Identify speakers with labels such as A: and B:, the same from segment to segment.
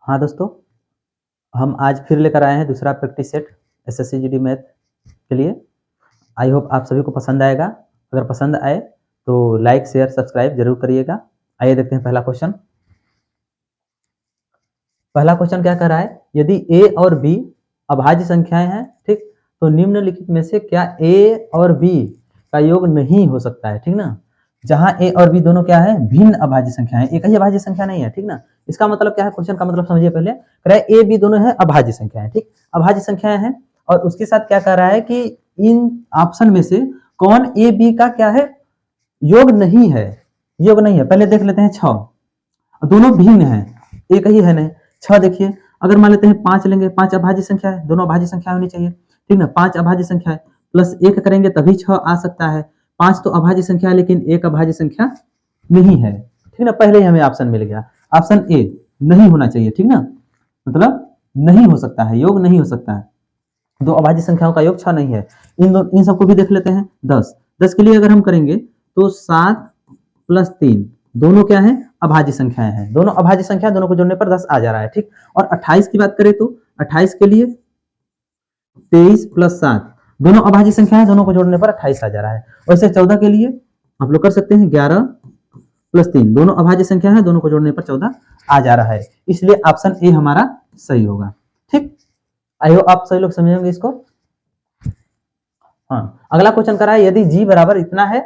A: हाँ दोस्तों, हम आज फिर लेकर आए हैं दूसरा practice set SSC GD math के लिए। आई होप आप सभी को पसंद आएगा। अगर पसंद आए तो लाइक शेयर सब्सक्राइब जरूर करिएगा। आइए देखते हैं पहला क्वेश्चन। पहला क्वेश्चन क्या कह रहा है, यदि ए और बी अभाज्य संख्याएं हैं, ठीक, तो निम्नलिखित में से क्या ए और बी का योग नहीं हो सकता है, ठीक ना। जहां ए और बी दोनों क्या है, भिन्न अभाज्य संख्या है, एक ही अभाज्य संख्या नहीं है, ठीक ना। इसका मतलब क्या है, क्वेश्चन का मतलब समझिए पहले। कह रहा है ए बी दोनों है अभाज्य संख्या है, ठीक, अभाज्य संख्याएं हैं। और उसके साथ क्या कह रहा है कि इन ऑप्शन में से कौन ए बी का क्या है, योग नहीं है। योग नहीं है, पहले देख लेते हैं 6, दोनों भिन्न है, एक ही है नहीं। 6 देखिए, अगर मान लेते हैं 5 लेंगे, 5 अभाज्य संख्या है, दोनों अभाज्य संख्या होनी चाहिए, ठीक ना। 5 अभाज्य संख्या है, प्लस 1 करेंगे तभी 6 आ सकता है। 5 तो अभाज्य संख्या है लेकिन एक अभाज्य संख्या नहीं है, ठीक ना। पहले ही हमें ऑप्शन मिल गया, ऑप्शन ए नहीं होना चाहिए, ठीक ना। मतलब नहीं हो सकता है, योग नहीं हो सकता है। दो अभाज्य संख्याओं का योग 6 नहीं है। इन सबको भी देख लेते हैं। 10 10 के लिए अगर हम करेंगे तो 7 प्लस 3 दोनों क्या है, अभाज्य संख्याएं हैं। दोनों अभाज्य संख्या, दोनों को जोड़ने पर 10 आ जा रहा है, ठीक। और 28 की बात करें तो 28 के लिए 23 प्लस 7 दोनों अभाज्य संख्या है, दोनों को जोड़ने पर 28 आ जा रहा है। वैसे 14 के लिए आप लोग कर सकते हैं 11 प्लस 3 दोनों अभाज्य संख्या है, दोनों को जोड़ने पर 14 आ जा रहा है। इसलिए ऑप्शन ए हमारा सही होगा, ठीक। आई होप आप सभी लोग समझेंगे इसको। हाँ, अगला क्वेश्चन कर रहा है, यदि जी बराबर इतना है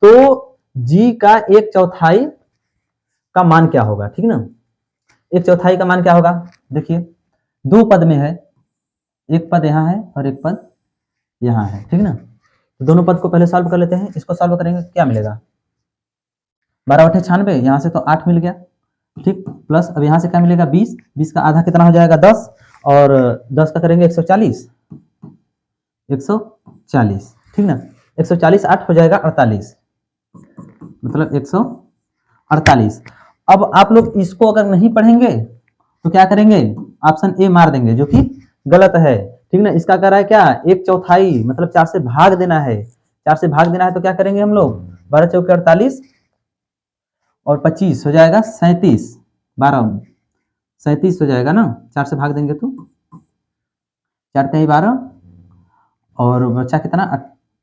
A: तो जी का 1/4 का मान क्या होगा, ठीक ना। 1/4 का मान क्या होगा, देखिए दो पद में है, एक पद यहाँ है और एक पद यहाँ है, ठीक ना। तो दोनों पद को पहले सॉल्व कर लेते हैं। इसको सॉल्व करेंगे क्या मिलेगा, 12 8 96, यहाँ से तो 8 मिल गया, ठीक। प्लस अब यहाँ से क्या मिलेगा, 20, 20 का आधा कितना हो जाएगा, 10, और 10 का करेंगे 140, 140, ठीक ना। 140 8 हो जाएगा 48, मतलब 148। अब आप लोग इसको अगर नहीं पढ़ेंगे तो क्या करेंगे, ऑप्शन ए मार देंगे, जो कि गलत है, ठीक ना। इसका कह रहा है क्या, 1/4 मतलब 4 से भाग देना है। 4 से भाग देना है तो क्या करेंगे हम लोग, 12 चौके 48 और 25 हो जाएगा 37, 12 37 हो जाएगा ना। 4 से भाग देंगे तो 4 तिहाई 12 और बचा कितना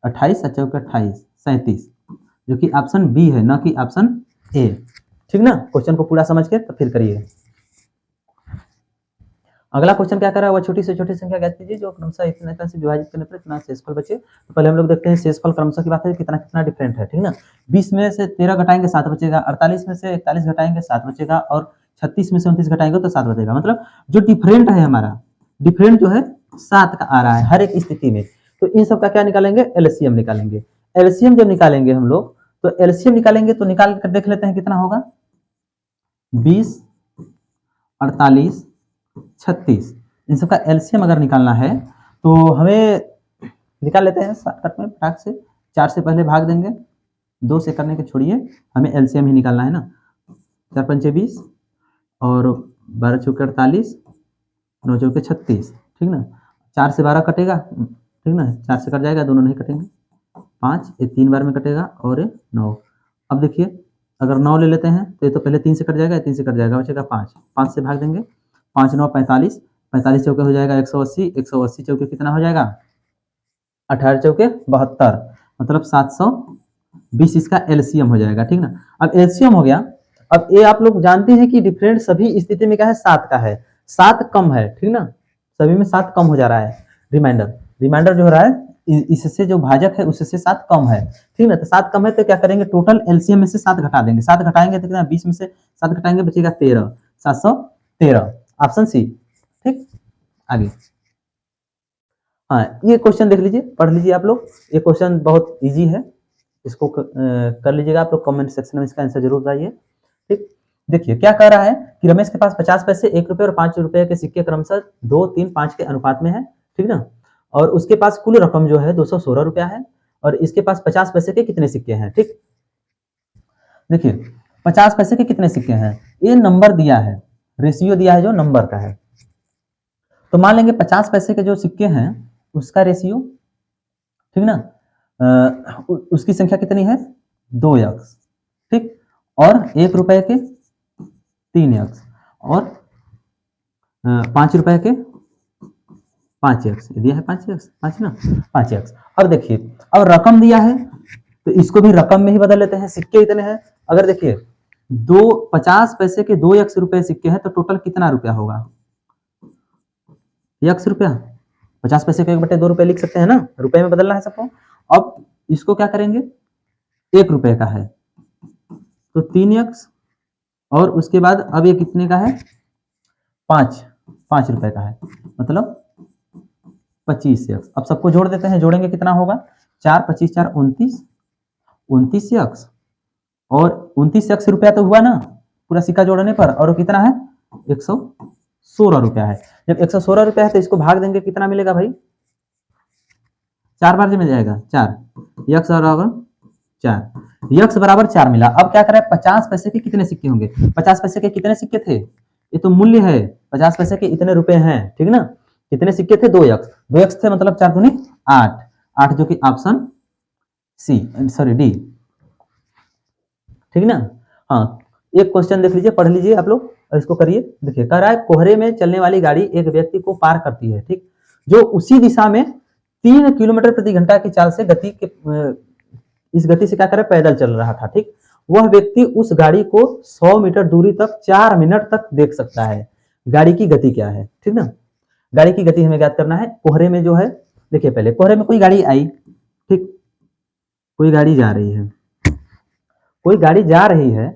A: 28, 4 28, 37, जो कि ऑप्शन बी है, ना कि ऑप्शन ए, ठीक ना। क्वेश्चन को पूरा समझ के तो फिर करिए। अगला क्वेश्चन क्या कर रहा है, वह छोटी से छोटी संख्या ज्ञात कीजिए जो क्रमशः इतना इतना से विभाजित करने पर इतना शेषफल बचे। तो पहले हम लोग देखते हैं शेषफल क्रमशः की बात है, कितना कितना डिफरेंट है, ठीक ना। 20 में से 13 घटाएंगे 7 बचेगा, 48 में से 41 घटाएंगे 7 बचेगा, और 36 में से 29 घटाएंगे तो 7 बचेगा। मतलब जो डिफरेंट है हमारा, डिफरेंट जो है 7 का आ रहा है हर एक स्थिति में। तो इन सब का क्या निकालेंगे, एलसीएम निकालेंगे। एलसीएम जब निकालेंगे हम लोग, तो एलसीएम निकालेंगे तो निकाल कर देख लेते हैं कितना होगा, 20 48 36, इन सबका एलसीएम अगर निकालना है तो हमें निकाल लेते हैं शॉर्टकट में फटाक से। 4 से पहले भाग देंगे, 2 से करने के छोड़िए, हमें एलसीएम ही निकालना है ना। 4 पंचे 20 और 12 चौके 48, 9 चौके 36, ठीक ना। 4 से 12 कटेगा, ठीक ना, 4 से कट जाएगा, दोनों नहीं कटेंगे। 5 ये 3 बार में कटेगा और 9। अब देखिए अगर 9 ले लेते हैं तो ये तो पहले 3 से कट जाएगा, 3 से कट जाएगा, बचेगा 5, 5 से भाग देंगे, 5 9 45, 45 चौके हो जाएगा 180, 180 चौके कितना हो जाएगा, 18 चौके 72, मतलब 720 इसका एलसीएम हो जाएगा, ठीक ना। अब एलसीएम हो गया। अब ये आप लोग जानते हैं कि डिफरेंट सभी स्थिति में क्या है, 7 का है, 7 कम है, ठीक ना। सभी में 7 कम हो जा रहा है। रिमाइंडर रिमाइंडर जो हो रहा है इससे जो भाजक है उससे 7 कम है, ठीक ना। तो 7 कम है तो क्या करेंगे, टोटल एलसीएम में से 7 घटा देंगे। 7 घटाएंगे तो कितना, 20 में से 7 घटाएंगे बचेगा 13, 713, ऑप्शन सी, ठीक। आगे हाँ, ये क्वेश्चन देख लीजिए, पढ़ लीजिए आप लोग। ये क्वेश्चन बहुत इजी है, इसको कर लीजिएगा आप लोग। कमेंट सेक्शन में इसका आंसर जरूर बताइए, ठीक। देखिए क्या कह रहा है कि रमेश के पास 50 पैसे, 1 रुपये और 5 रुपये के सिक्के क्रमशः 2 3 5 के अनुपात में है, ठीक ना। और उसके पास कुल रकम जो है 216 रुपया है, और इसके पास 50 पैसे के कितने सिक्के हैं, ठीक। देखिए 50 पैसे के कितने सिक्के हैं, ये नंबर दिया है, रेशियो दिया है जो नंबर का है। तो मान लेंगे 50 पैसे के जो सिक्के हैं उसका रेशियो, ठीक ना, उसकी संख्या कितनी है, 2x, ठीक। और 1 रुपए के 3x, और 5 रुपए के 5x दिया है, 5x 5 ना, 5x। अब देखिए, अब रकम दिया है तो इसको भी रकम में ही बदल लेते हैं, सिक्के इतने हैं। अगर देखिए 50 पैसे के 2x रुपए सिक्के हैं तो टोटल कितना रुपया होगा, x रुपया। 50 पैसे को 1/2 रुपए लिख सकते हैं ना, रुपए में बदलना है सबको। अब इसको क्या करेंगे, 1 रुपए का है तो 3x, और उसके बाद अब ये कितने का है, 5 रुपए का है, मतलब 25x। अब सबको जोड़ देते हैं, जोड़ेंगे कितना होगा, 4 25 4 29, 29x, और 29x रुपया तो हुआ ना पूरा सिक्का जोड़ने पर, और वो कितना है, 116 रुपया है। जब 116 रुपया है तो इसको भाग देंगे, कितना मिलेगा भाई, 4 बार मिल जाएगा, 4, यक्स बराबर 4, यक्स बराबर 4 मिला। अब क्या करें, 50 पैसे के कितने सिक्के होंगे, 50 पैसे के कितने सिक्के थे, ये तो मूल्य है, 50 पैसे के इतने रुपए हैं, ठीक ना। कितने सिक्के थे, 2x, 2x थे, मतलब 4 दूनी 8, 8 जो कि ऑप्शन सी, सॉरी डी, ठीक ना। हाँ, एक क्वेश्चन देख लीजिए, पढ़ लीजिए आप लोग और इसको करिए। देखिए कह रहा है, कोहरे में चलने वाली गाड़ी एक व्यक्ति को पार करती है, ठीक, जो उसी दिशा में 3 किलोमीटर प्रति घंटा की चाल से गति के इस गति से क्या करे, पैदल चल रहा था, ठीक। वह व्यक्ति उस गाड़ी को 100 मीटर दूरी तक 4 मिनट तक देख सकता है। गाड़ी की गति क्या है, ठीक ना। गाड़ी की गति हमें ज्ञात करना है। कोहरे में जो है, देखिए पहले कोहरे में कोई गाड़ी आई, ठीक, कोई गाड़ी जा रही है, कोई गाड़ी जा रही है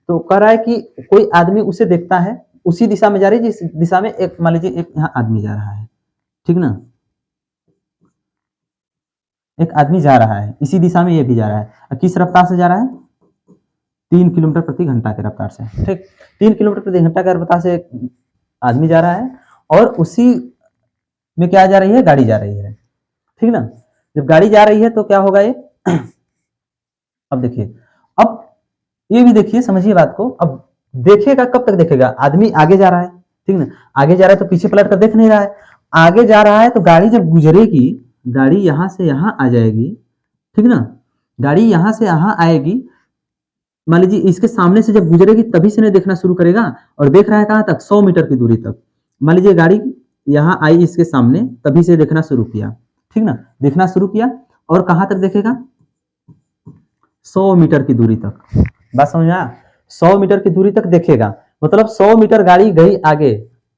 A: तो कह रहा है कि कोई आदमी उसे देखता है, उसी दिशा में जा रही है जिस दिशा में एक, मान लीजिए एक यहाँ आदमी जा रहा है, ठीक ना, एक आदमी जा रहा है इसी दिशा में, ये भी जा रहा है, किस रफ्तार से जा रहा है, 3 किलोमीटर प्रति घंटा के रफ्तार से, ठीक। 3 किलोमीटर प्रति घंटा के रफ्तार से आदमी जा रहा है, और उसी में क्या जा रही है, गाड़ी जा रही है, ठीक ना। जब गाड़ी जा रही है तो क्या होगा ये, अब देखिए, अब ये भी देखिए, समझिए बात को। अब देखेगा कब तक देखेगा, आदमी आगे जा रहा है, ठीक ना, आगे जा रहा है तो पीछे पलट कर देख नहीं रहा है, आगे जा रहा है तो गाड़ी जब गुजरेगी, गाड़ी यहां से यहां आ जाएगी, ठीक ना, गाड़ी यहां से यहां आएगी, मान लीजिए इसके सामने से जब गुजरेगी तभी से नहीं देखना शुरू करेगा, और देख रहा है कहां तक, 100 मीटर की दूरी तक। मान लीजिए गाड़ी यहां आई इसके सामने, तभी से देखना शुरू किया, ठीक ना, देखना शुरू किया, और कहां तक देखेगा, 100 मीटर की दूरी तक। बात समझ में आया, 100 मीटर की दूरी तक देखेगा, मतलब 100 मीटर गाड़ी गई आगे,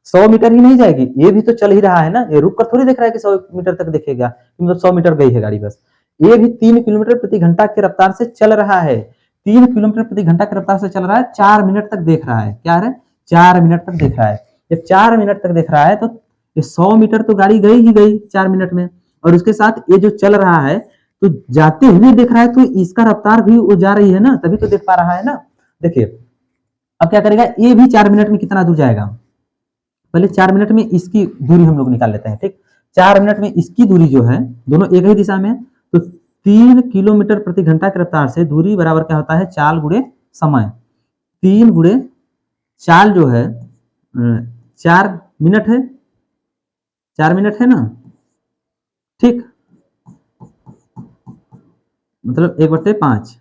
A: 100 मीटर ही नहीं जाएगी, ये भी तो चल ही रहा है ना, ये रुक कर थोड़ी देख रहा है कि 100 मीटर तक देखेगा, मतलब 100 मीटर गई है गाड़ी बस। ये भी 3 किलोमीटर प्रति घंटा की रफ्तार से चल रहा है, 3 किलोमीटर प्रति घंटा की रफ्तार से चल रहा है, 4 मिनट तक देख रहा है, क्या है, 4 मिनट तक देख रहा है। जब 4 मिनट तक देख रहा है तो ये 100 मीटर तो गाड़ी गई ही गई 4 मिनट में, और उसके साथ ये जो चल रहा है तो जाते हुए देख रहा है, तो इसका रफ्तार भी वो जा रही है ना, तभी तो देख पा रहा है ना। देखिए अब क्या करेगा, ये भी 4 मिनट में कितना दूर जाएगा, पहले 4 मिनट में इसकी दूरी हम लोग निकाल लेते हैं, ठीक। 4 मिनट में इसकी दूरी जो है, दोनों एक ही दिशा में है, तो 3 किलोमीटर प्रति घंटा की रफ्तार से दूरी बराबर क्या होता है, चाल गुणे समय, 3 गुणे चाल जो है 4 मिनट है, 4 मिनट है ना, ठीक, मतलब 1/5,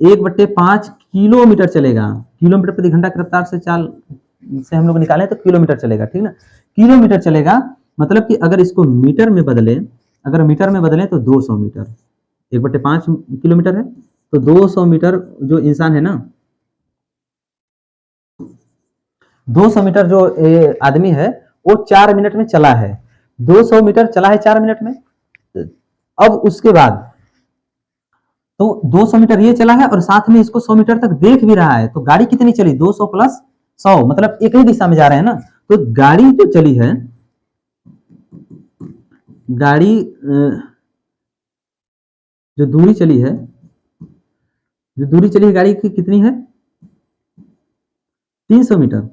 A: 1/5 किलोमीटर चलेगा, किलोमीटर प्रति घंटा की रफ्तार से चाल से हम लोग निकालें तो किलोमीटर चलेगा, ठीक ना, किलोमीटर चलेगा, मतलब कि अगर इसको मीटर में बदले, अगर मीटर में बदलें तो 200 मीटर, 1/5 किलोमीटर है तो 200 मीटर जो इंसान है ना, 200 मीटर जो आदमी है वो 4 मिनट में चला है, 200 मीटर चला है 4 मिनट में। अब उसके बाद तो 200 मीटर ये चला है और साथ में इसको 100 मीटर तक देख भी रहा है, तो गाड़ी कितनी चली, 200 प्लस 100, मतलब एक ही दिशा में जा रहे हैं ना, तो गाड़ी जो चली है, गाड़ी जो दूरी चली है, जो दूरी चली है गाड़ी की कितनी है, 300 मीटर,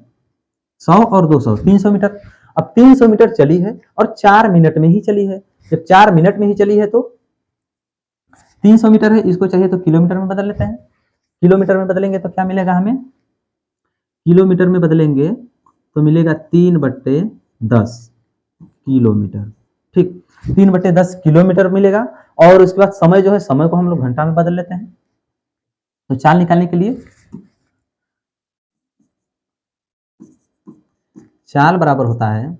A: 100 और 200, 300 मीटर। अब 300 मीटर चली है और 4 मिनट में ही चली है, जब 4 मिनट में ही चली है तो 300 मीटर है, इसको चाहिए तो किलोमीटर में बदल लेते हैं, किलोमीटर में बदलेंगे तो क्या मिलेगा हमें, किलोमीटर में बदलेंगे तो मिलेगा 3/10 किलोमीटर, ठीक, 3/10 किलोमीटर मिलेगा। और उसके बाद समय जो है, समय को हम लोग घंटा में बदल लेते हैं, तो चाल निकालने के लिए चाल बराबर होता है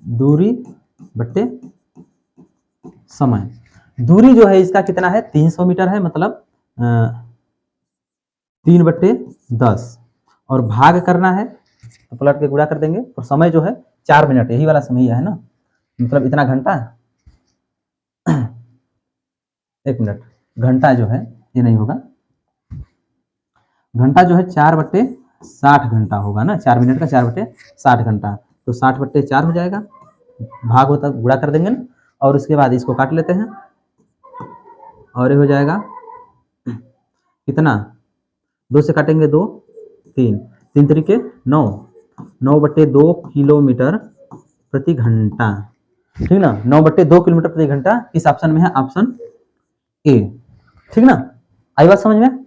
A: दूरी बट्टे समय। दूरी जो है इसका कितना है 300 मीटर है, मतलब 3/10 और भाग करना है तो पलट के गुणा कर देंगे। और समय जो है 4 मिनट, यही वाला समय है ना, मतलब इतना घंटा। 1 मिनट, घंटा जो है ये नहीं होगा, घंटा जो है 4/60 घंटा होगा ना, 4 मिनट का 4/60 घंटा, तो 60/4 हो जाएगा, भाग होता गुणा कर देंगे ना। और उसके बाद इसको काट लेते हैं और ये हो जाएगा कितना, 2 से काटेंगे 2, 3, 3 तरीके 9, 9/2 किलोमीटर प्रति घंटा, ठीक ना, 9/2 किलोमीटर प्रति घंटा इस ऑप्शन में है, ऑप्शन ए, ठीक ना। आई बात समझ में?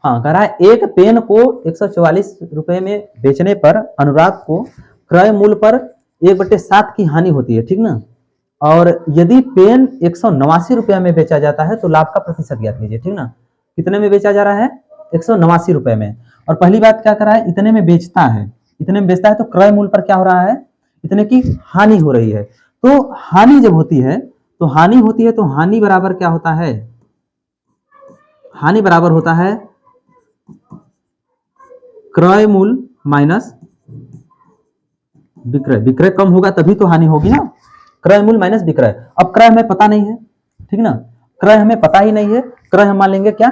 A: हाँ, कह रहा है एक पेन को 144 रुपए में बेचने पर अनुराग को क्रय मूल्य पर 1/7 की हानि होती है, ठीक ना। और यदि पेन 189 रुपया में बेचा जाता है तो लाभ का प्रतिशत ज्ञात कीजिए, ठीक ना। कितने में बेचा जा रहा है 189 रुपए में, और पहली बात क्या कर रहा है, इतने में बेचता है, इतने में बेचता है तो क्रय मूल्य पर क्या हो रहा है, इतने की हानि हो रही है। तो हानि जब होती है तो हानि बराबर क्या होता है, हानि बराबर होता है क्रय मूल्य माइनस विक्रय। विक्रय कम होगा तभी तो हानि होगी ना, क्रय मूल्य माइनस विक्रय। अब क्रय हमें पता नहीं है, ठीक ना, क्रय हमें पता ही नहीं है, क्रय हम मान लेंगे क्या,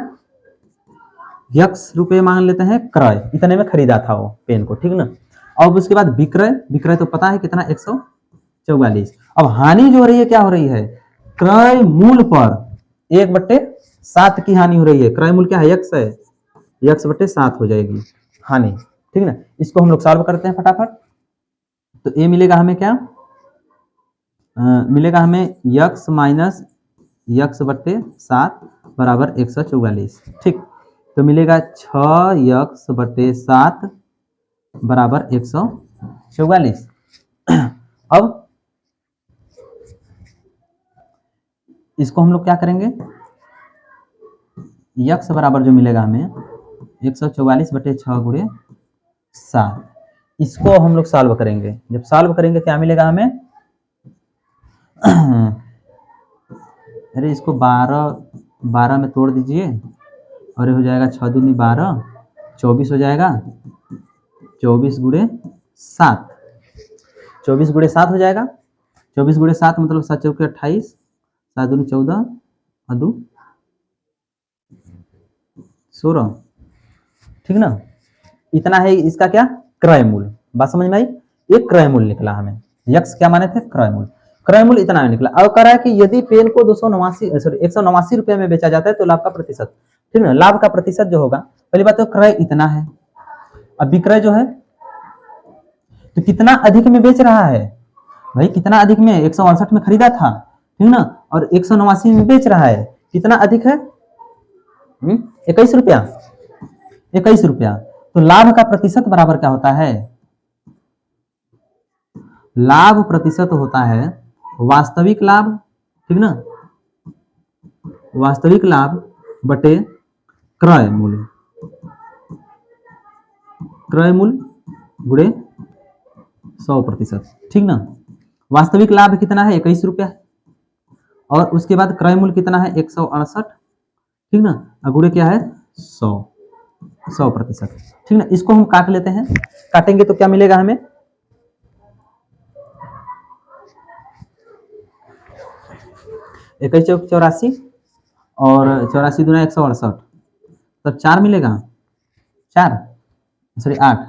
A: x रुपए मान लेते हैं क्रय, इतने में खरीदा था वो पेन को, ठीक ना। अब उसके बाद विक्रय, विक्रय तो पता है कितना 144। अब हानि जो हो रही है क्या हो रही है, क्रय मूल्य पर 1/7 की हानि हो रही है, क्रय मूल्य क्या है x है, x/7 हो जाएगी हानि, ठीक ना। इसको हम लोग सॉल्व करते हैं फटाफट। तो ये मिलेगा हमें क्या, मिलेगा हमें x माइनस x/7 बराबर 144, ठीक। तो मिलेगा 6x/7 बराबर 144। अब इसको हम लोग क्या करेंगे, x बराबर जो मिलेगा हमें 144/6 गुणे 7, इसको हम लोग सॉल्व करेंगे। जब सॉल्व करेंगे क्या मिलेगा हमें, अरे इसको 12 में तोड़ दीजिए और ये हो जाएगा 6 दूनी 12, 24 हो जाएगा, 24 गुणे 7, 24 गुणे 7 हो जाएगा, 24 गुणे 7 मतलब 7 चौके 28, 7 दूनी 14 और 2 16, ठीक ना। इतना है इसका क्या, क्रय मूल्य। बात समझ में आई, एक क्रय मूल्य निकला हमें, यक्स क्या माने थे, क्रय मूल्य। क्रय मूल्य इतना निकला। अब कह रहा है कि यदि पेन को 189 रुपए में बेचा जाता है तो लाभ का प्रतिशत, ठीक ना। लाभ का प्रतिशत जो होगा, पहली बात तो क्रय इतना है, अब विक्रय जो है तो कितना अधिक में बेच रहा है भाई, कितना अधिक में, 168 में खरीदा था, ठीक ना, और 189 में बेच रहा है, कितना अधिक है, 21 रुपया, 21 रुपया। तो लाभ का प्रतिशत बराबर क्या होता है, लाभ प्रतिशत होता है वास्तविक लाभ, ठीक ना, वास्तविक लाभ बटे क्रय मूल्य, क्रय मूल्य गुणे 100%, ठीक ना। वास्तविक लाभ कितना है 21 रुपया, और उसके बाद क्रय मूल्य कितना है 168, ठीक ना, गुणे क्या है 100%, ठीक ना। इसको हम काट लेते हैं, काटेंगे तो क्या मिलेगा हमें, 21 चौक 84 और 84 दूना 168, तब 4 मिलेगा, 4 सॉरी 8,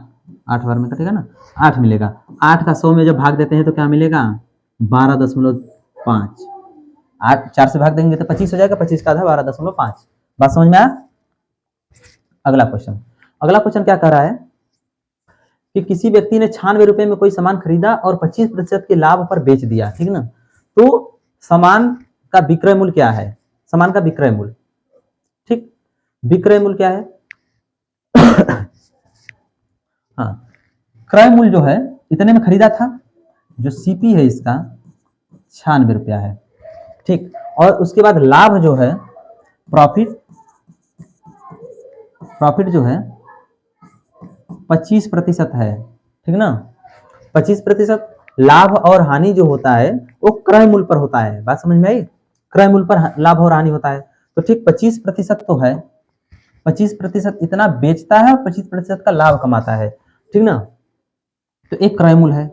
A: 8 बार में कटेगा ना, 8 मिलेगा। 8 का 100 में जब भाग देते हैं तो क्या मिलेगा 12.5, 8 4 से भाग देंगे तो 25 हो जाएगा, 25 का आधा 12.5। बात समझ में आया। अगला क्वेश्चन, अगला क्वेश्चन क्या कह रहा है कि किसी व्यक्ति ने 96 रुपए में कोई सामान खरीदा और 25% के लाभ पर बेच दिया, ठीक ना। तो सामान का विक्रय मूल्य क्या है, सामान का विक्रय मूल्य, ठीक, विक्रय मूल्य क्या है हाँ, क्रय मूल्य जो है इतने में खरीदा था, जो सीपी है इसका 96 रुपया है, ठीक। और उसके बाद लाभ जो है प्रॉफिट, प्रॉफिट जो है 25% है, ठीक ना। 25% लाभ और हानि जो होता है वो क्रय मूल्य पर होता है। बात समझ में आई? क्रय मूल्य पर लाभ और हानि होता है। तो ठीक 25% तो है, 25% इतना बेचता है और 25% का लाभ कमाता है, ठीक ना। तो एक क्रय मूल्य है,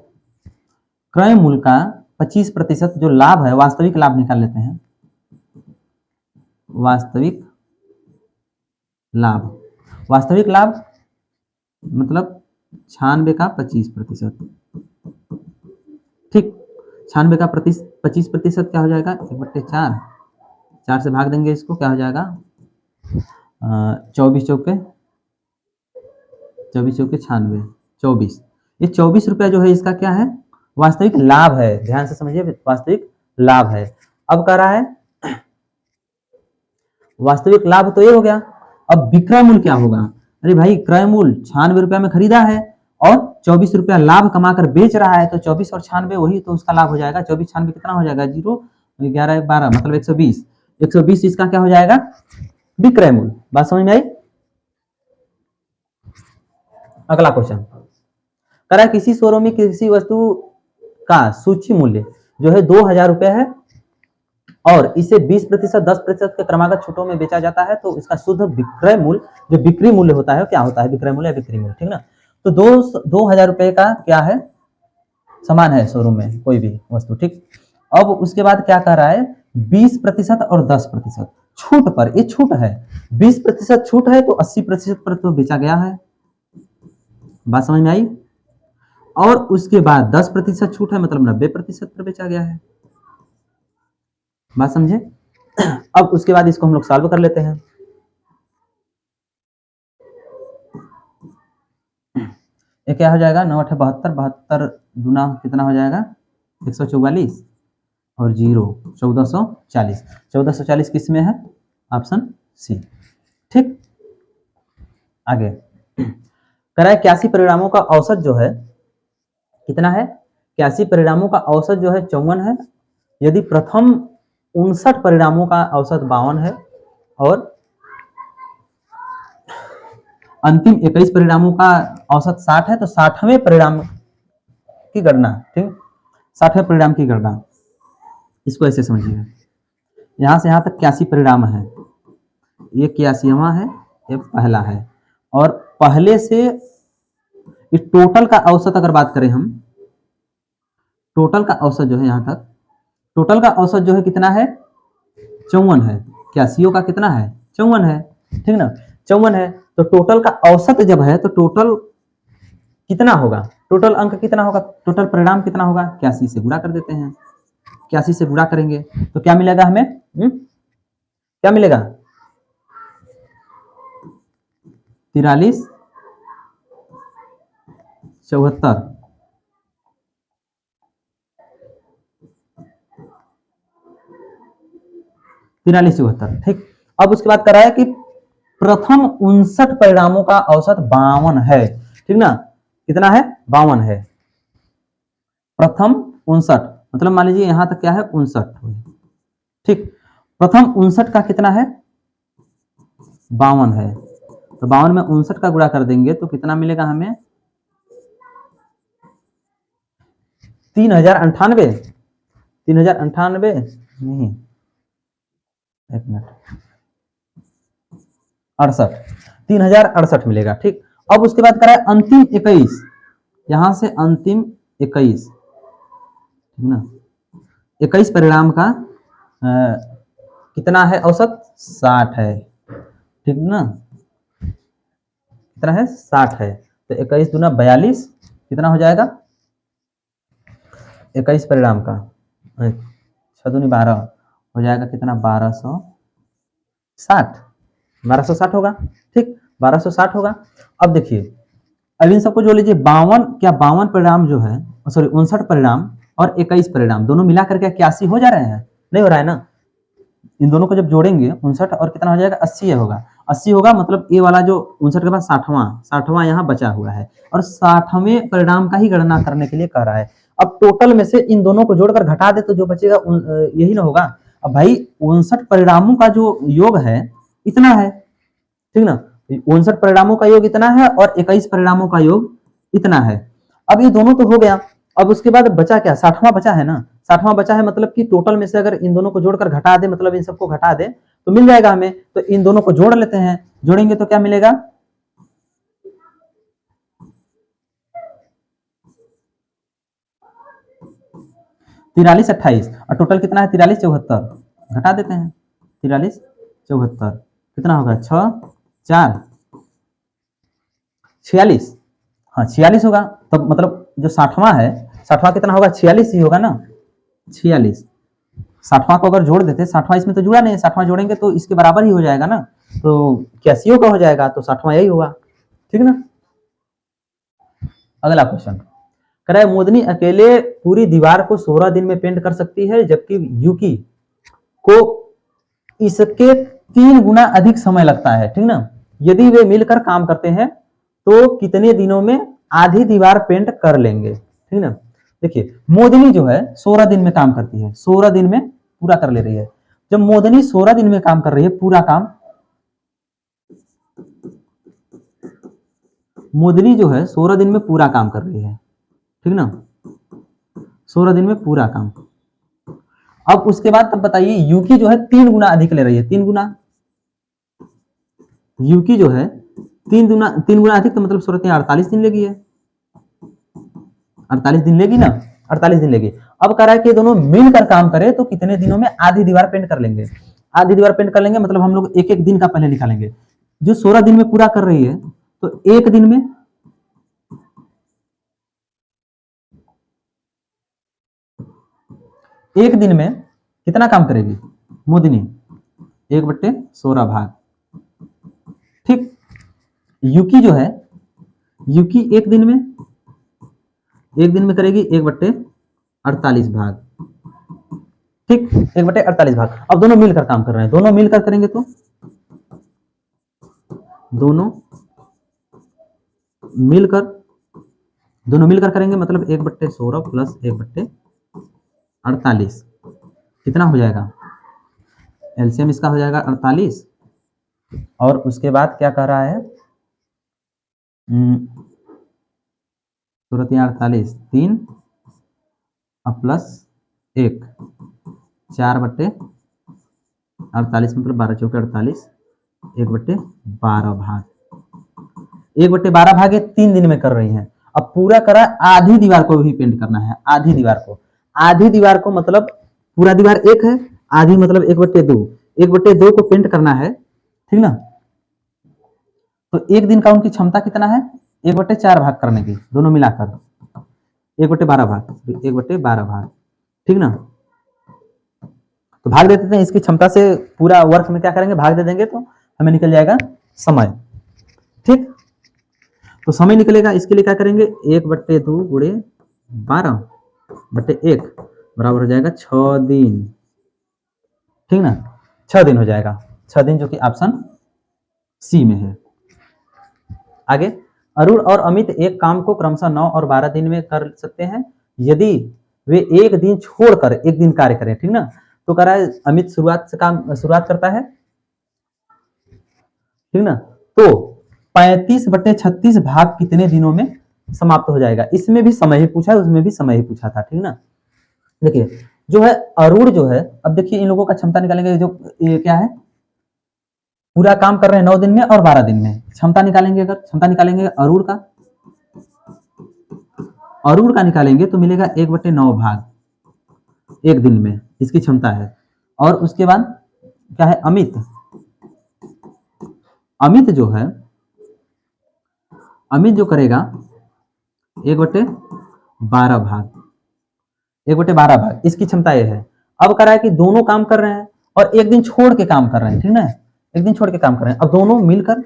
A: क्रय मूल्य का 25% जो लाभ है, वास्तविक लाभ निकाल लेते हैं। वास्तविक लाभ, वास्तविक लाभ मतलब 96 का 25%, ठीक। 96 का 25% क्या हो जाएगा? 1/4, 4 से भाग देंगे इसको, क्या हो जाएगा? 24 चौके 96, 24। ये 24 रुपया जो है इसका क्या है? वास्तविक लाभ है। ध्यान से समझिए, वास्तविक लाभ है। अब कह रहा है वास्तविक लाभ तो ये हो गया, अब विक्रय मूल्य क्या होगा? अरे भाई क्रय मूल्य 96 रुपया में खरीदा है और 24 रुपया लाभ कमाकर बेच रहा है, तो 24 और 96 वही तो उसका लाभ हो जाएगा। 24 96 कितना हो जाएगा? 0, 11 12 मतलब 120। 120 इसका क्या हो जाएगा? विक्रय मूल्य। बात समझ में आई? अगला क्वेश्चन कह रहा है किसी शोरूम में किसी वस्तु का सूची मूल्य जो है 2000 रुपया है और इसे 20%, 10% के क्रमागत छूटों में बेचा जाता है, तो इसका शुद्ध विक्रय मूल्य, जो बिक्री मूल्य होता है, क्या होता है? विक्रय मूल्य या बिक्री मूल्य, ठीक ना। तो 2000 रुपए का क्या है? सामान है शोरूम में कोई भी वस्तु, ठीक। अब उसके बाद क्या कह रहा है? 20% और 10% छूट पर, ये छूट है, 20% छूट है तो 80% पर तो बेचा गया है। बात समझ में आई? और उसके बाद 10% छूट है मतलब 90% पर बेचा गया है। बात समझे? अब उसके बाद इसको हम लोग सॉल्व कर लेते हैं। ये क्या हो जाएगा? 9 8 72, 72 गुना कितना हो जाएगा? 144 और 0 1440। 1440 किस में है? ऑप्शन सी, ठीक। आगे कह रहा है 81 परिणामों का औसत जो है कितना है? 81 परिणामों का औसत जो है 54 है। यदि प्रथम 59 परिणामों का औसत 52 है और अंतिम 21 परिणामों का औसत 60 है, तो 60वें परिणाम की गणना, ठीक, 60वें परिणाम की गणना। इसको ऐसे समझिएगा, यहां से यहां तक 81 परिणाम है, ये 81वां है, ये पहला है, और पहले से इस टोटल का औसत अगर बात करें हम, टोटल का औसत जो है यहां तक, टोटल का औसत जो है कितना है? 54 है। 81 का कितना है? 54 है, ठीक ना। 54 है तो टोटल का औसत जब है तो टोटल कितना होगा? टोटल अंक कितना होगा? टोटल परिणाम कितना होगा? 81 से गुणा कर देते हैं। 81 से गुणा करेंगे तो क्या मिलेगा हमें? क्या मिलेगा? 43 74, 43 74, ठीक। अब उसके बाद करा है कि प्रथम 59 परिणामों का औसत 52 है, ठीक ना। कितना है? 52 है। प्रथम 59 मतलब मान लीजिए यहां तक क्या है? 59, ठीक। प्रथम 59 का कितना है? 52 है, तो 52 में 59 का गुणा कर देंगे तो कितना मिलेगा हमें? 3098, 3098 नहीं, एक मिनट, 68, 3068 मिलेगा, ठीक। अब उसके बाद करा है अंतिम 21, यहां से अंतिम 21, ठीक ना। 21 परिणाम का कितना है औसत? 60 है, ठीक ना। कितना है? 60 है, तो 21 दूना 42 कितना हो जाएगा? 21 परिणाम का 6 दूनी 12 हो जाएगा कितना? 1260, 1260 होगा, ठीक, 1260 होगा। अब देखिए, अब इन सबको जोड़ लीजिए, 52, क्या 52 परिणाम जो है, सॉरी 59 परिणाम और 21 परिणाम दोनों मिला करके 81 हो जा रहे हैं? नहीं हो रहा है ना। इन दोनों को जब जोड़ेंगे 59 और कितना हो जाएगा? 80 होगा। 80 होगा मतलब ये वाला जो 59 के बाद 60वां यहाँ बचा हुआ है, और 60वें परिणाम का ही गणना करने के लिए कह रहा है। अब टोटल में से इन दोनों को जोड़कर घटा दे तो जो बचेगा यही ना होगा। अब भाई 59 परिणामों का जो योग है इतना है, ठीक ना, 59 परिणामों का योग इतना है और 21 परिणामों का योग इतना है। अब ये दोनों तो हो गया, अब उसके बाद बचा क्या, 60वां बचा है ना। 60वां बचा है मतलब कि टोटल में से अगर इन दोनों को जोड़कर घटा दे, मतलब इन सबको घटा दे तो मिल जाएगा हमें। तो इन दोनों को जोड़ लेते हैं, जोड़ेंगे तो क्या मिलेगा, 43 28, और टोटल कितना है 43 74, घटा देते हैं 43 74 कितना होगा 6 4 46, हाँ 46 होगा। तब मतलब जो 60वां है, 60वां कितना होगा 46 ही होगा ना, 46। 60वां को अगर जोड़ देते, 60वां इसमें तो जुड़ा नहीं है, 60वां जोड़ेंगे तो इसके बराबर ही हो जाएगा ना, तो 81 का हो जाएगा, तो 60वां यही होगा, ठीक ना। अगला क्वेश्चन कह रहा है मोदनी अकेले पूरी दीवार को 16 दिन में पेंट कर सकती है, जबकि यूकी को इसके 3 गुना अधिक समय लगता है, ठीक ना। यदि वे मिलकर काम करते हैं तो कितने दिनों में आधी दीवार पेंट कर लेंगे, ठीक ना। देखिए मोदनी जो है 16 दिन में काम करती है, 16 दिन में पूरा कर ले रही है। जब मोदनी 16 दिन में काम कर रही है पूरा काम, मोदनी जो है 16 दिन में पूरा काम कर रही है, ठीक ना, 16 दिन में पूरा काम। अब उसके बाद तब बताइए यूकी जो है 3 गुना अधिक ले रही है, 3 गुना, यूकी जो है 3 गुना अधिक, तो मतलब 16 48 दिन लेगी है, 48 दिन लेगी ना, 48 दिन लेगी। अब कह रहा है कि दोनों मिलकर काम करें तो कितने दिनों में आधी दीवार पेंट कर लेंगे। आधी दीवार पेंट कर लेंगे मतलब हम लोग एक एक दिन का पहले निकालेंगे। जो 16 दिन में पूरा कर रही है तो एक दिन में, एक दिन में कितना काम करेगी मोदिनी, 1/16 भाग, ठीक। यूकी जो है, यूकी एक दिन में करेगी 1/48 भाग, ठीक, 1/48 भाग। अब दोनों मिलकर काम कर रहे हैं, दोनों मिलकर करेंगे तो दोनों मिलकर दोनों मिलकर करेंगे मतलब 1/16 प्लस 1/48 कितना हो जाएगा, एलसीएम इसका हो जाएगा 48। और उसके बाद क्या कह रहा है, 48 3 प्लस 1 4/48 मतलब 12 चौके 48, 1/12 भाग, 1/12 भाग ये 3 दिन में कर रही हैं। अब पूरा करा, आधी दीवार को भी पेंट करना है, आधी दीवार को, आधी दीवार को मतलब पूरा दीवार एक है, आधी मतलब 1/2, 1/2 को पेंट करना है, ठीक ना। तो एक दिन का उनकी क्षमता कितना है, 1/4 भाग करने की, दोनों मिलाकर 1/12 भाग, 1/12 भाग, ठीक ना। तो भाग देते हैं, इसकी क्षमता से पूरा वर्क में क्या करेंगे, भाग दे देंगे तो हमें निकल जाएगा समय, ठीक। तो समय निकलेगा, इसके लिए क्या करेंगे, 1/2 गुणे 12/1 बराबर हो जाएगा 6 दिन, ठीक ना, 6 दिन हो जाएगा, 6 दिन, जो कि ऑप्शन सी में है। आगे, अरुण और अमित एक काम को क्रमशः 9 और 12 दिन में कर सकते हैं यदि वे एक दिन छोड़कर एक दिन कार्य करें, ठीक ना। तो कह रहा है अमित शुरुआत करता है, ठीक ना। तो 35/36 भाग कितने दिनों में समाप्त हो जाएगा, इसमें भी समय ही पूछा है, उसमें भी समय ही पूछा था, ठीक ना। देखिए जो है अरुण जो है, अब देखिए इन लोगों का क्षमता निकालेंगे, जो ये क्या है, पूरा काम कर रहे हैं 9 दिन में और 12 दिन में, क्षमता निकालेंगे, अगर क्षमता निकालेंगे अरुण का निकालेंगे तो मिलेगा 1/9 भाग एक दिन में, इसकी क्षमता है। और उसके बाद क्या है, अमित, अमित जो है, अमित जो करेगा 1/12 भाग, 1/12 भाग, इसकी क्षमता ये है। अब कह रहा है कि दोनों काम कर रहे हैं और एक दिन छोड़ के काम कर रहे हैं, ठीक ना, एक दिन छोड़ के काम कर रहे हैं। अब दोनों मिलकर,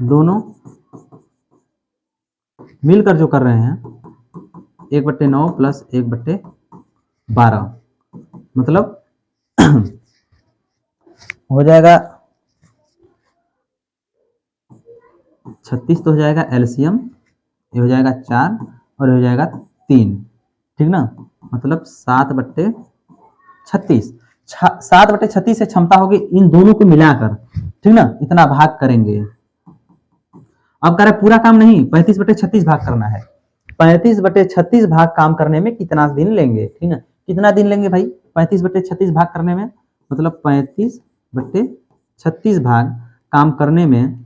A: दोनों मिलकर जो कर रहे हैं 1/9 प्लस 1/12 मतलब हो जाएगा 36, तो हो जाएगा एलसीएम, ये हो जाएगा 4 और हो जाएगा 3, ठीक ना। मतलब 7/36। 7/36 से क्षमता होगी इन दोनों को मिलाकर, ठीक ना, इतना भाग करेंगे। अब कर पूरा काम नहीं, 35/36 भाग करना है। 35/36 भाग काम करने में कितना दिन लेंगे, ठीक ना, कितना दिन लेंगे भाई 35/36 भाग करने में, मतलब 35/36 भाग काम करने में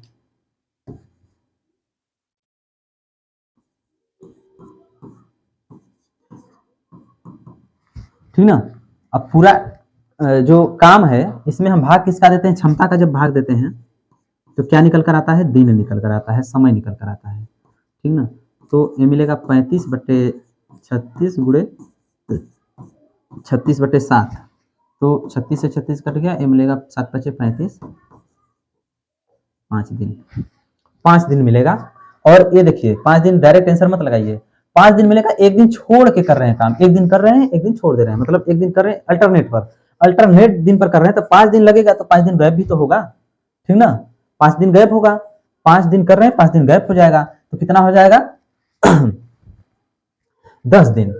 A: ठीक ना। अब पूरा जो काम है इसमें हम भाग किसका देते हैं, क्षमता का जब भाग देते हैं तो क्या निकल कर आता है, दिन निकल कर आता है, समय निकल कर आता है, ठीक ना। तो ये मिलेगा 35/36 गुणे 36/7, तो 36 से 36 कट गया, ये मिलेगा 7×5 = 35, 5 दिन, 5 दिन मिलेगा। और ये देखिए 5 दिन डायरेक्ट आंसर मत लगाइए, 5 दिन मिलेगा, एक दिन छोड़ के कर रहे हैं काम, एक दिन कर रहे हैं एक दिन छोड़ दे रहे हैं, मतलब एक दिन कर रहे हैं अल्टरनेट पर, अल्टरनेट दिन पर कर रहे हैं तो 5 दिन लगेगा, तो 5 दिन गैप भी तो होगा, ठीक ना, 5 दिन गैप होगा, 5 दिन कर रहे हैं 5 दिन गैप हो जाएगा, तो कितना हो जाएगा 10 दिन।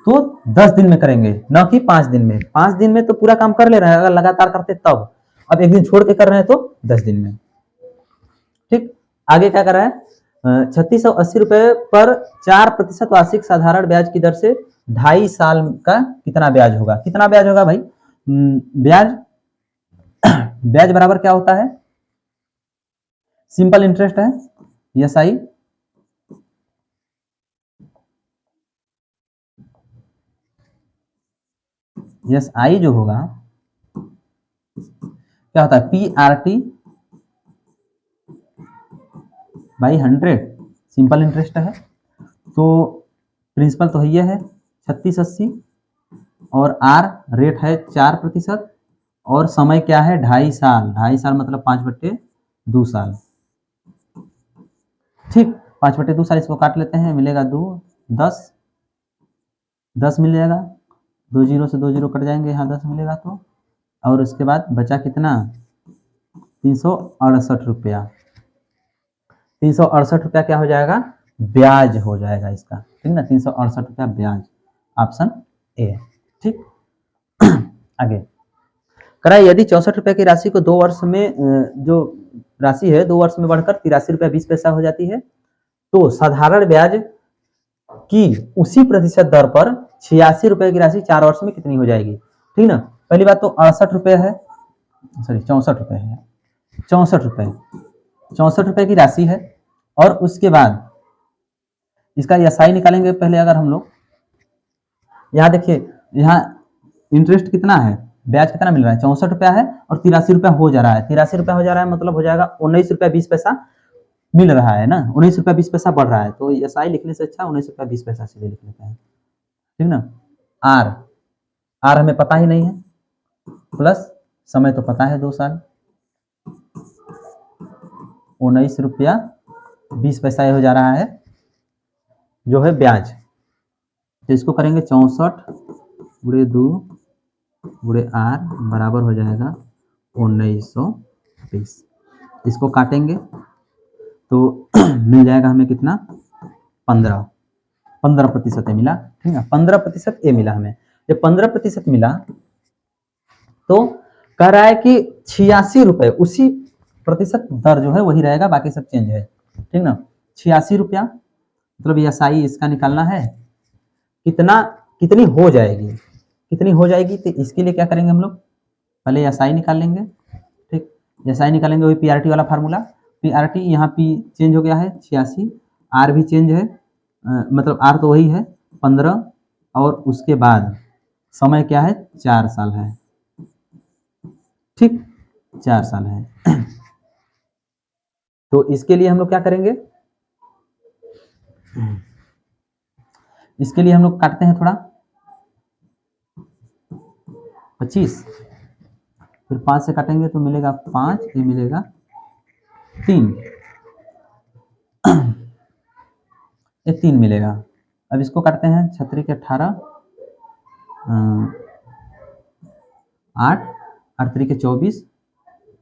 A: तो 10 दिन में करेंगे, न कि 5 दिन में, 5 दिन में तो पूरा काम कर ले रहे हैं अगर लगातार करते तब, अब एक दिन छोड़ के कर रहे हैं तो 10 दिन में, ठीक। आगे क्या कर रहा है, 3680 रुपए पर 4% वार्षिक साधारण ब्याज की दर से 2.5 साल का कितना ब्याज होगा, कितना ब्याज होगा भाई, ब्याज ब्याज बराबर क्या होता है, सिंपल इंटरेस्ट है, यस आई, यस आई जो होगा क्या होता है, PRT बाई 100, सिंपल इंटरेस्ट है। तो प्रिंसिपल तो ये है 3680 और आर रेट है 4%, और समय क्या है 2.5 साल, 2.5 साल मतलब 5/2 साल, ठीक, 5/2 साल, इसको काट लेते हैं, मिलेगा 2, 10, 10 मिल जाएगा, 2 जीरो से 2 जीरो कट जाएंगे, यहाँ 10 मिलेगा तो, और उसके बाद बचा कितना 368 रुपया, 368 रुपया क्या हो जाएगा, ब्याज हो जाएगा इसका, ठीक ना, 368 रुपया ब्याज, ऑप्शन ए, ठीक। आगे करा, यदि 64 रुपए की राशि को 2 वर्ष में जो राशि है 2 वर्ष में बढ़कर 83 रुपया 20 पैसा हो जाती है, तो साधारण ब्याज की उसी प्रतिशत दर पर 86 रुपए की राशि 4 वर्ष में कितनी हो जाएगी, ठीक ना। पहली बात तो 68 रुपए है, सॉरी 64 रुपए है, 64 रुपए, 64 रुपए की राशि है, और उसके बाद इसका एसआई निकालेंगे पहले, अगर हम लोग यहाँ देखिए, यहाँ इंटरेस्ट कितना है, ब्याज कितना मिल रहा है 64 रुपया है, और 83 रुपया हो जा रहा है, 83 रुपया हो जा रहा है, मतलब हो जाएगा 19 रुपया 20 पैसा मिल रहा है ना, 19 रुपया 20 पैसा बढ़ रहा है, तो एसआई लिखने से अच्छा 19 रुपया 20 पैसा सीधे लिख लेते हैं, ठीक ना। आर, आर हमें पता ही नहीं है, प्लस समय तो पता है 2 साल, 19 रुपया 20 पैसा हो जा रहा है जो है ब्याज, तो इसको करेंगे 64/2 आर बराबर हो जाएगा 1920, इसको काटेंगे तो मिल जाएगा हमें कितना 15% मिला, ठीक है, 15% ये मिला हमें, जब 15% मिला तो कह रहा है कि 86 रुपए, उसी प्रतिशत दर जो है वही रहेगा, बाकी सब चेंज है, ठीक ना। 86 रुपया मतलब एसआई इसका निकालना है, कितना कितनी हो जाएगी, कितनी हो जाएगी, तो इसके लिए क्या करेंगे हम लोग, पहले एसआई निकाल लेंगे, ठीक, एसआई निकालेंगे वही पीआरटी वाला फार्मूला, पीआरटी यहाँ पी चेंज हो गया है 86, आर भी चेंज है, मतलब आर तो वही है 15, और उसके बाद समय क्या है 4 साल है, ठीक, 4 साल है। तो इसके लिए हम लोग क्या करेंगे, इसके लिए हम लोग काटते हैं थोड़ा 25, फिर 5 से काटेंगे तो मिलेगा 5, ये मिलेगा 3, ये 3 मिलेगा। अब इसको काटते हैं 36 के 18, 8, 8 के 24,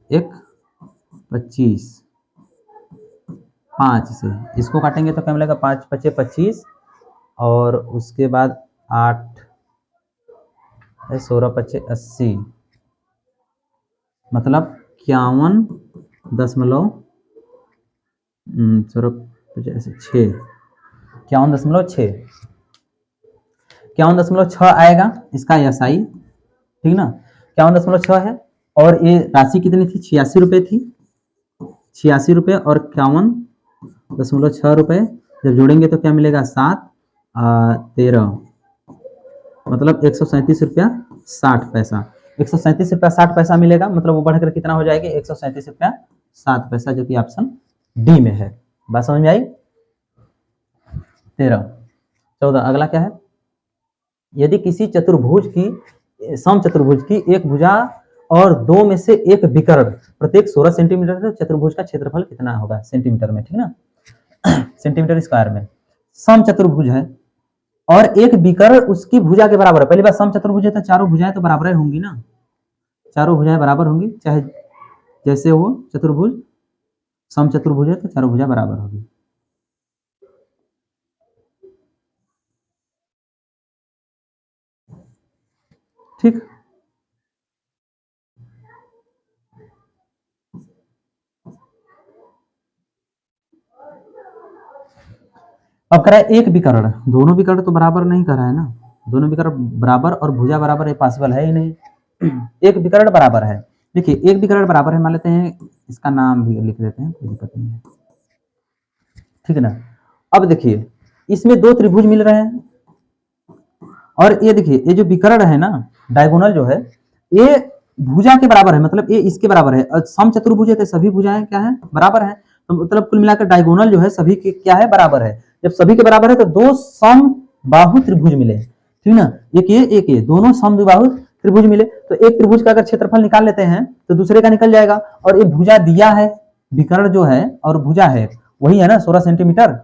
A: 1 25, 5 से इसको काटेंगे तो क्या मिलेगा 5 × 5 = 25, और उसके बाद 8 है, 16 पच्चे 80, मतलब 51 दशमलव 6, 51.6, 51.6 आएगा इसका SI, ठीक ना, 51.6 है। और ये राशि कितनी थी, 86 रुपये थी, 86 रुपये और 51.6 रुपये जब जोड़ेंगे तो क्या मिलेगा, 7 13, मतलब 137 रुपया 60 पैसा, 137 रुपया 60 पैसा मिलेगा, मतलब वो बढ़कर कितना हो जाएगी, 137 रुपया 60 पैसा, जो कि ऑप्शन डी में है। बात समझ में आई। 13 14 अगला क्या है, यदि किसी चतुर्भुज की सम चतुर्भुज की एक भुजा और दो में से एक विकर्ण प्रत्येक 16 सेंटीमीटर, तो चतुर्भुज का क्षेत्रफल कितना होगा सेंटीमीटर में, ठीक ना, सेंटीमीटर स्क्वायर में। सम चतुर्भुज है और एक विकर्ण उसकी भुजा के बराबर है। पहली बात, सम चतुर्भुज है तो चारों भुजाएं तो बराबर ही होंगी ना, चारों भुजाएं बराबर होंगी, चाहे जैसे हो चतुर्भुज, सम चतुर्भुज है तो चारों भुजा बराबर होगी। ठीक, अब करा एक विकर्ण, दोनों विकर्ण तो बराबर नहीं कर रहा है ना, दोनों विकर्ण बराबर और भुजा बराबर है, पॉसिबल है ही नहीं। एक विकर्ण बराबर है, देखिए एक विकर्ण बराबर है, मान लेते हैं इसका नाम भी लिख देते हैं, कोई दिक्कत नहीं है, ठीक है ना। अब देखिए इसमें दो त्रिभुज मिल रहे हैं, और ये देखिए ये जो विकर्ण है ना, डायगोनल जो है, ये भुजा के बराबर है, मतलब ये इसके बराबर है। सम चतुर्भुज है तो सभी भुजाएं क्या है, बराबर है, तो मतलब कुल मिलाकर डायगोनल जो है सभी के क्या है, बराबर है। जब सभी के बराबर है तो दो सम बाहु त्रिभुज मिले, ठीक ना, एक ये दोनों सम बाहु त्रिभुज मिले, तो एक त्रिभुज का अगर क्षेत्रफल निकाल लेते हैं तो दूसरे का निकल जाएगा। और ये भुजा दिया है, विकर्ण जो है और भुजा है वही है ना, 16 सेंटीमीटर,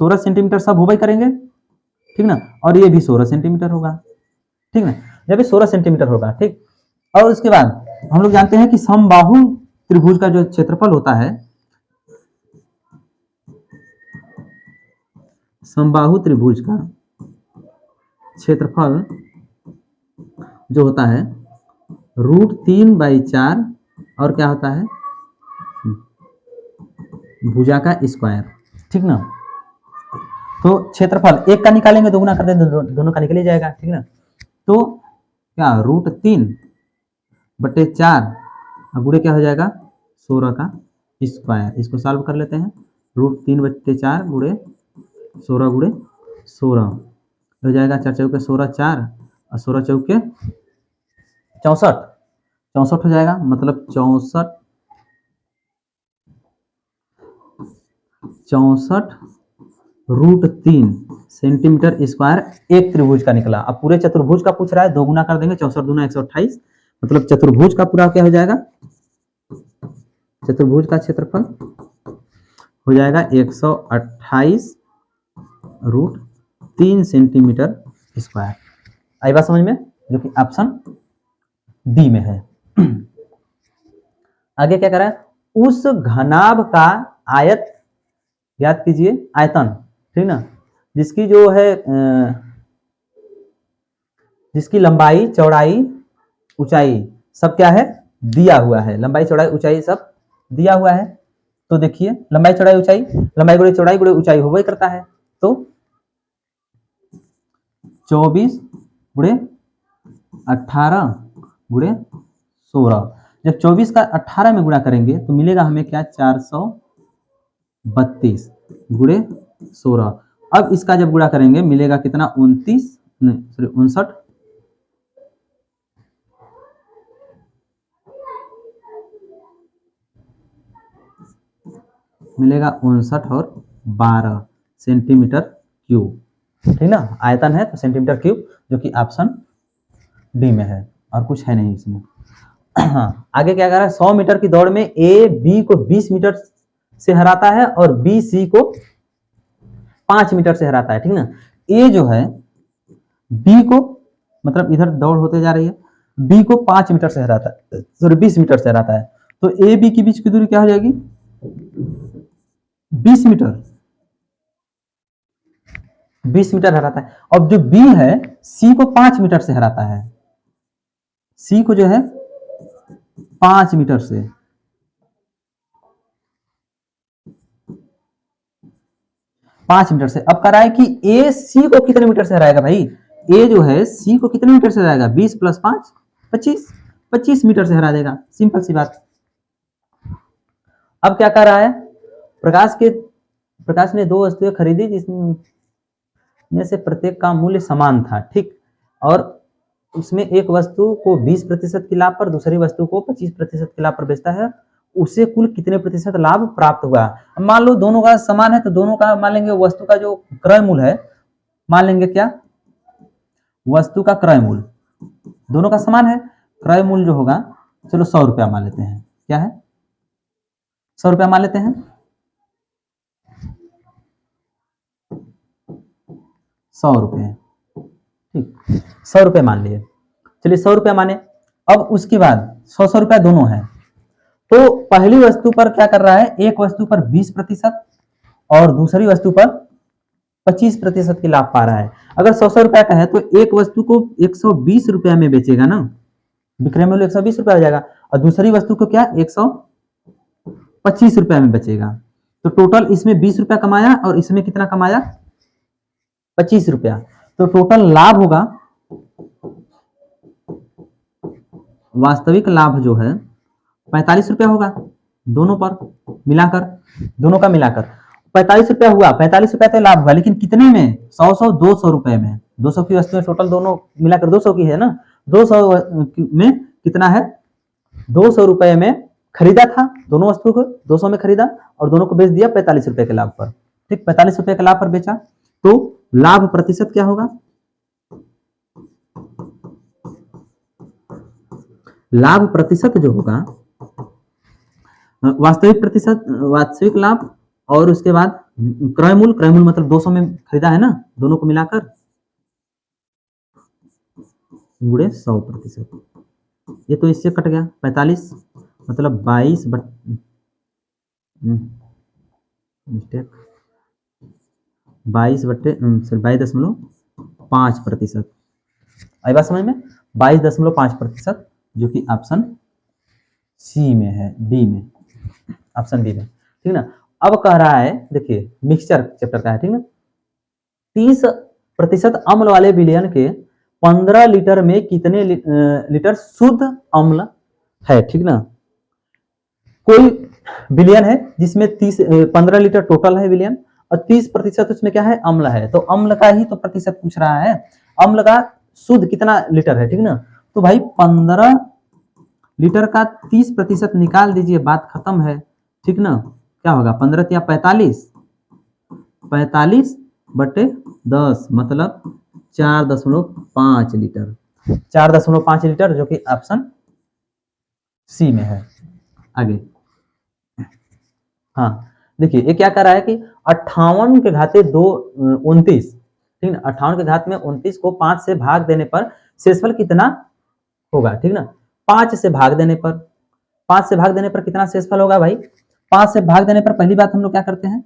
A: 16 सेंटीमीटर सब हुबई करेंगे, ठीक ना, और ये भी 16 सेंटीमीटर होगा, ठीक ना, जब ये 16 सेंटीमीटर होगा, ठीक। और उसके बाद हम लोग जानते हैं कि समबाहु त्रिभुज का जो क्षेत्रफल होता है, समबाहु त्रिभुज का क्षेत्रफल जो होता है √3/4, और क्या होता है, भुजा का स्क्वायर, ठीक ना। तो क्षेत्रफल एक का निकालेंगे, दोगुना कर देंगे, दोनों का निकल ही जाएगा, ठीक ना। तो क्या √3/4 गुणे क्या हो जाएगा, 16 का स्क्वायर, इसको सॉल्व कर लेते हैं, √3/4 गुणे 16 गुणे 16 हो जाएगा, 4 चौके 16, 4 और 16 चौके 64, 64 हो जाएगा, मतलब 64√3 सेंटीमीटर स्क्वायर एक त्रिभुज का निकला। अब पूरे चतुर्भुज का पूछ रहा है, दो गुना कर देंगे, 64 दूना 128, मतलब चतुर्भुज का पूरा क्या हो जाएगा, चतुर्भुज का क्षेत्रफल हो जाएगा 128√3 सेंटीमीटर स्क्वायर। आई बात समझ में, जो कि ऑप्शन डी में है। आगे क्या करा है, उस घनाभ का आयत याद कीजिए, आयतन, ठीक ना, जिसकी जो है जिसकी लंबाई चौड़ाई ऊंचाई सब क्या है, दिया हुआ है, लंबाई चौड़ाई ऊंचाई सब दिया हुआ है। तो देखिए लंबाई चौड़ाई ऊंचाई, लंबाई गुणे चौड़ाई गुणे ऊंचाई होगा ही करता है, तो 24 गुणे 18 गुणे 16, जब 24 का 18 में गुणा करेंगे तो मिलेगा हमें क्या, 432 गुणे 16। अब इसका जब गुणा करेंगे मिलेगा कितना, 59 मिलेगा 59 और 12 सेंटीमीटर क्यूब, ठीक ना, आयतन है तो सेंटीमीटर क्यूब, जो कि ऑप्शन डी में है, और कुछ है नहीं इसमें। हाँ, आगे क्या कर रहा है, 100 मीटर की दौड़ में ए बी को 20 मीटर से हराता है और बी सी को 5 मीटर से हराता है, ठीक ना। ए जो है बी को, मतलब इधर दौड़ होते जा रही है, बी को 5 मीटर से हराता है, सॉरी 20 मीटर से हराता है, तो ए बी के बीच की दूरी क्या हो जाएगी, 20 मीटर, 20 मीटर हराता है। अब जो बी है सी को 5 मीटर से हराता है, सी को जो है 5 मीटर से, 5 मीटर से। अब कह रहा है कि ए सी को कितने मीटर से हराएगा भाई, ए जो है सी को कितने मीटर से हराएगा, 20 + 5 25, 25 मीटर से हरा देगा, सिंपल सी बात। अब क्या कर रहा है, प्रकाश ने 2 वस्तुएं खरीदी जिसमें से प्रत्येक का मूल्य समान था, ठीक, और उसमें एक वस्तु को 20% के लाभ पर, दूसरी वस्तु को 25% के लाभ पर बेचता है, उसे कुल कितने प्रतिशत लाभ प्राप्त हुआ। मान लो दोनों का समान है तो दोनों का मान लेंगे वस्तु का जो क्रय मूल्य है, मान लेंगे क्या, वस्तु का क्रय मूल्य दोनों का समान है, क्रय मूल्य जो होगा चलो 100 रुपया मान लेते हैं, क्या है 100 रुपया मान लेते हैं, 100 रुपये, ठीक 100 रुपये मान लिए, चलिए 100 रुपया माने। अब उसके बाद 100 रुपया दोनों है, तो पहली वस्तु पर क्या कर रहा है, एक वस्तु पर 20% और दूसरी वस्तु पर 25% की लाभ पा रहा है। अगर 100 रुपया का है तो एक वस्तु को 120 रुपया में बेचेगा ना, विक्रय मूल्य 120 रुपया हो जाएगा, और दूसरी वस्तु को क्या 125 रुपया में बेचेगा। तो टोटल इसमें 20 रुपया कमाया और इसमें कितना कमाया 25 रुपया, तो टोटल लाभ होगा, वास्तविक लाभ जो है 45 रुपया होगा, दोनों पर मिलाकर, दोनों का मिलाकर 45 रुपया हुआ, 45 रुपया तो लाभ हुआ, लेकिन कितने में 100 200 रुपए में, 200 की वस्तु टोटल दोनों मिलाकर 200 की है ना, 200 में कितना है 200 रुपए में खरीदा था, दोनों वस्तु को 200 में खरीदा और दोनों को बेच दिया 45 रुपए के लाभ पर, ठीक 45 रुपए के लाभ पर बेचा, तो लाभ प्रतिशत क्या होगा, लाभ प्रतिशत जो होगा वास्तविक लाभ और उसके बाद क्रय मूल्य मतलब 200 में खरीदा है ना, दोनों को मिलाकर गुणे 100%, ये तो इससे कट गया 45 मतलब 22 मिस्टेक 22.5%, आई बात समझ में, 22.5%, जो कि ऑप्शन सी में है, बी में, ऑप्शन बी में, ठीक ना। अब कह रहा है देखिए मिक्सचर चैप्टर का है, ठीक ना, 30% अम्ल वाले विलयन के 15 लीटर में कितने लीटर शुद्ध अम्ल है, ठीक ना, कोई विलयन है जिसमें 15 लीटर टोटल है विलयन और 30% उसमें क्या है अम्ल है, तो अम्ल का ही तो प्रतिशत पूछ रहा है, अम्ल का शुद्ध कितना लीटर है, ठीक ना, तो भाई 15 लीटर का 30% निकाल दीजिए, बात खत्म है, ठीक ना, क्या होगा 15 या 45/10 मतलब 4.5 लीटर, 4.5 लीटर, जो कि ऑप्शन सी में है। आगे हाँ देखिए ये क्या कर रहा है कि 58 के घाते 29, ठीक ना, 58 के घात में 29 को 5 से भाग देने पर शेषफल कितना होगा, ठीक ना, 5 से भाग देने पर, 5 से भाग देने पर कितना शेषफल होगा भाई, 5 से भाग देने पर पहली बात हम लोग क्या करते हैं,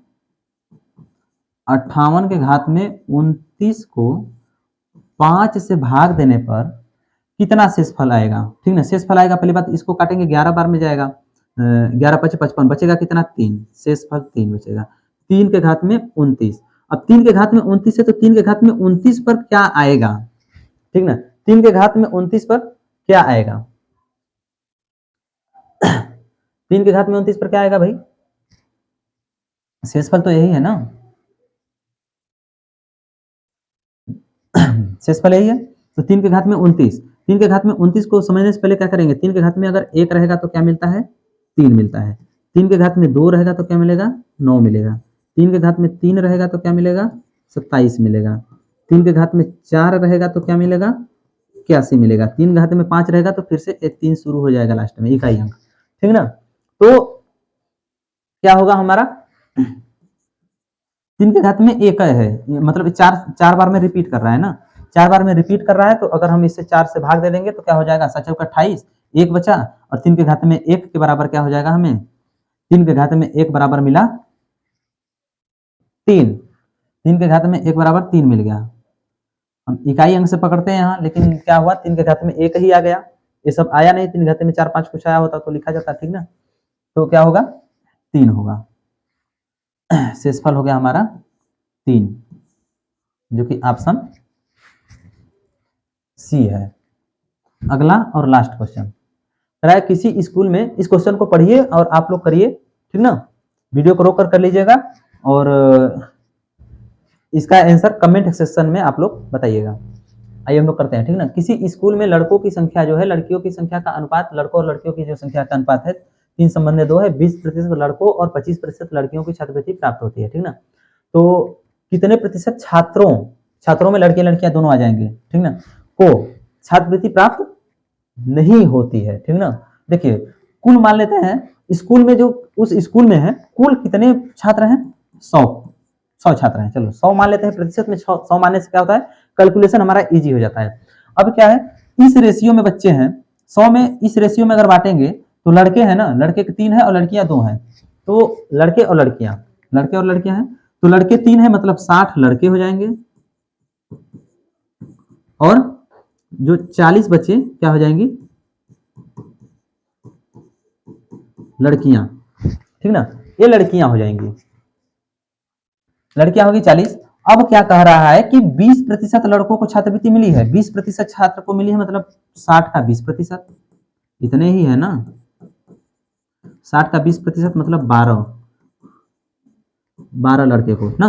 A: 58 के घात में 29 को 5 से भाग देने पर कितना शेषफल आएगा, ठीक ना, शेषफल आएगा, पहली बात इसको काटेंगे 11 बार में जाएगा, 11 × 5 = 55, बचेगा कितना 3, शेषफल 3 बचेगा, 3 के घात में 29, अब 3 के घात में 29 है तो 3 के घात में 29 पर क्या आएगा, ठीक ना, 3 के घात में 29 पर क्या आएगा 3 के घात में 29 पर क्या आएगा भाई, शेषफल तो यही है ना, शेषफल यही है, तो 3 के घात में 29, 3 के घात में 29 को समझने से पहले क्या करेंगे, 3 के घात में अगर 1 रहेगा तो क्या मिलता है 3 मिलता है, 3 के घात में 2 रहेगा तो क्या मिलेगा 9 मिलेगा, 3 के घात में 3 रहेगा तो क्या मिलेगा 27 मिलेगा, 3 के घात में 4 रहेगा तो क्या मिलेगा 81 मिलेगा, 3 घात में 5 रहेगा तो फिर से 3 शुरू हो जाएगा लास्ट में, इकाई अंक, ठीक ना, तो क्या होगा हमारा 3 के घात में 1 है, मतलब 4 बार में रिपीट कर रहा है ना, 4 बार में रिपीट कर रहा है, तो अगर हम इससे 4 से भाग दे देंगे तो क्या हो जाएगा 7 × 28, 1 बचा, और 3 के घात में 1 के बराबर क्या हो जाएगा, हमें 3 के घात में 1 बराबर मिला 3, 3 के घात में 1 बराबर 3 मिल गया। हम इकाई अंक से पकड़ते हैं यहाँ, लेकिन क्या हुआ 3 के घात में 1 ही आ गया, ये सब आया नहीं। 3 के घात में 4-5 कुछ आया होता तो लिखा जाता, ठीक ना। तो क्या होगा 3 होगा। शेषफल हो गया हमारा 3, जो कि ऑप्शन सी है। अगला और लास्ट क्वेश्चन है, किसी स्कूल में, इस क्वेश्चन को पढ़िए और आप लोग करिए, ठीक ना। वीडियो को रोक कर लीजिएगा और इसका आंसर कमेंट सेक्शन में आप लोग बताइएगा। आइए हम लोग करते हैं, ठीक ना। किसी स्कूल में लड़कों की संख्या जो है, लड़कियों की संख्या का अनुपात, लड़कों और लड़कियों की जो संख्या का अनुपात है 3:2 है। 20% लड़कों और 25% लड़कियों की छात्रवृत्ति प्राप्त होती है, ठीक ना। तो कितने प्रतिशत छात्रों में लड़के लड़कियां दोनों आ जाएंगे, ठीक ना, को छात्रवृत्ति प्राप्त नहीं होती है, ठीक ना। देखिए कुल मान लेते हैं स्कूल में, जो उस स्कूल में है कुल कितने छात्र हैं, 100 छात्र हैं। चलो 100 मान लेते हैं, प्रतिशत में 100 मानने से क्या होता है, कैलकुलेशन हमारा इजी हो जाता है। अब क्या है, इस रेशियो में बच्चे हैं 100 में, इस रेशियो में अगर बांटेंगे तो लड़के हैं ना, लड़के 3 है और लड़कियां 2 हैं। तो लड़के और लड़कियां हैं, तो लड़के 3 है मतलब 60 लड़के हो जाएंगे, और जो 40 बच्चे क्या हो जाएंगी, लड़कियां, ठीक ना। ये लड़कियां हो जाएंगी, लड़कियां होगी 40। अब क्या कह रहा है कि 20% लड़कों को छात्रवृत्ति मिली है, 20% छात्र को मिली है, मतलब 60 का 20%, इतने ही है ना। 60 का 20% मतलब 12 लड़के को ना,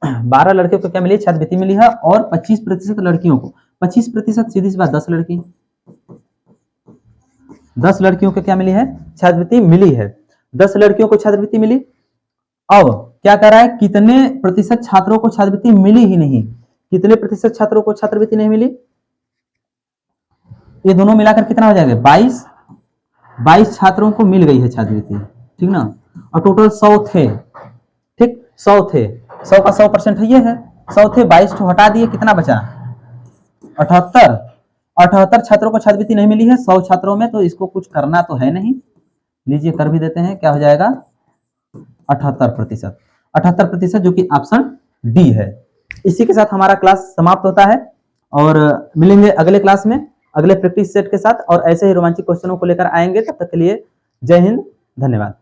A: 12 लड़के को क्या मिली, छात्रवृत्ति मिली है। और 25% लड़कियों को, 25% सीधी सी बात 10 लड़की, 10 लड़कियों को क्या मिली है, छात्रवृत्ति मिली है। 10 लड़कियों को छात्रवृत्ति मिली। अब क्या कर रहा है, कितने प्रतिशत छात्रों को छात्रवृत्ति मिली ही नहीं, कितने प्रतिशत छात्रों को छात्रवृत्ति नहीं मिली, ये दोनों मिलाकर कितना हो जाएगा, 22 छात्रों को मिल गई है छात्रवृत्ति, ठीक ना। और टोटल 100 थे, ठीक 100 थे, 100 का 100% ये है, 100 थे, 22 को हटा दिए, कितना बचा 78। 78 छात्रों को छात्रवृत्ति नहीं मिली है 100 छात्रों में, तो इसको कुछ करना तो है नहीं, लीजिए कर भी देते हैं, क्या हो जाएगा 78%, 78%, जो कि ऑप्शन डी है। इसी के साथ हमारा क्लास समाप्त होता है, और मिलेंगे अगले क्लास में अगले प्रैक्टिस सेट के साथ, और ऐसे ही रोमांचक क्वेश्चनों को लेकर आएंगे। तब तक के लिए जय हिंद, धन्यवाद।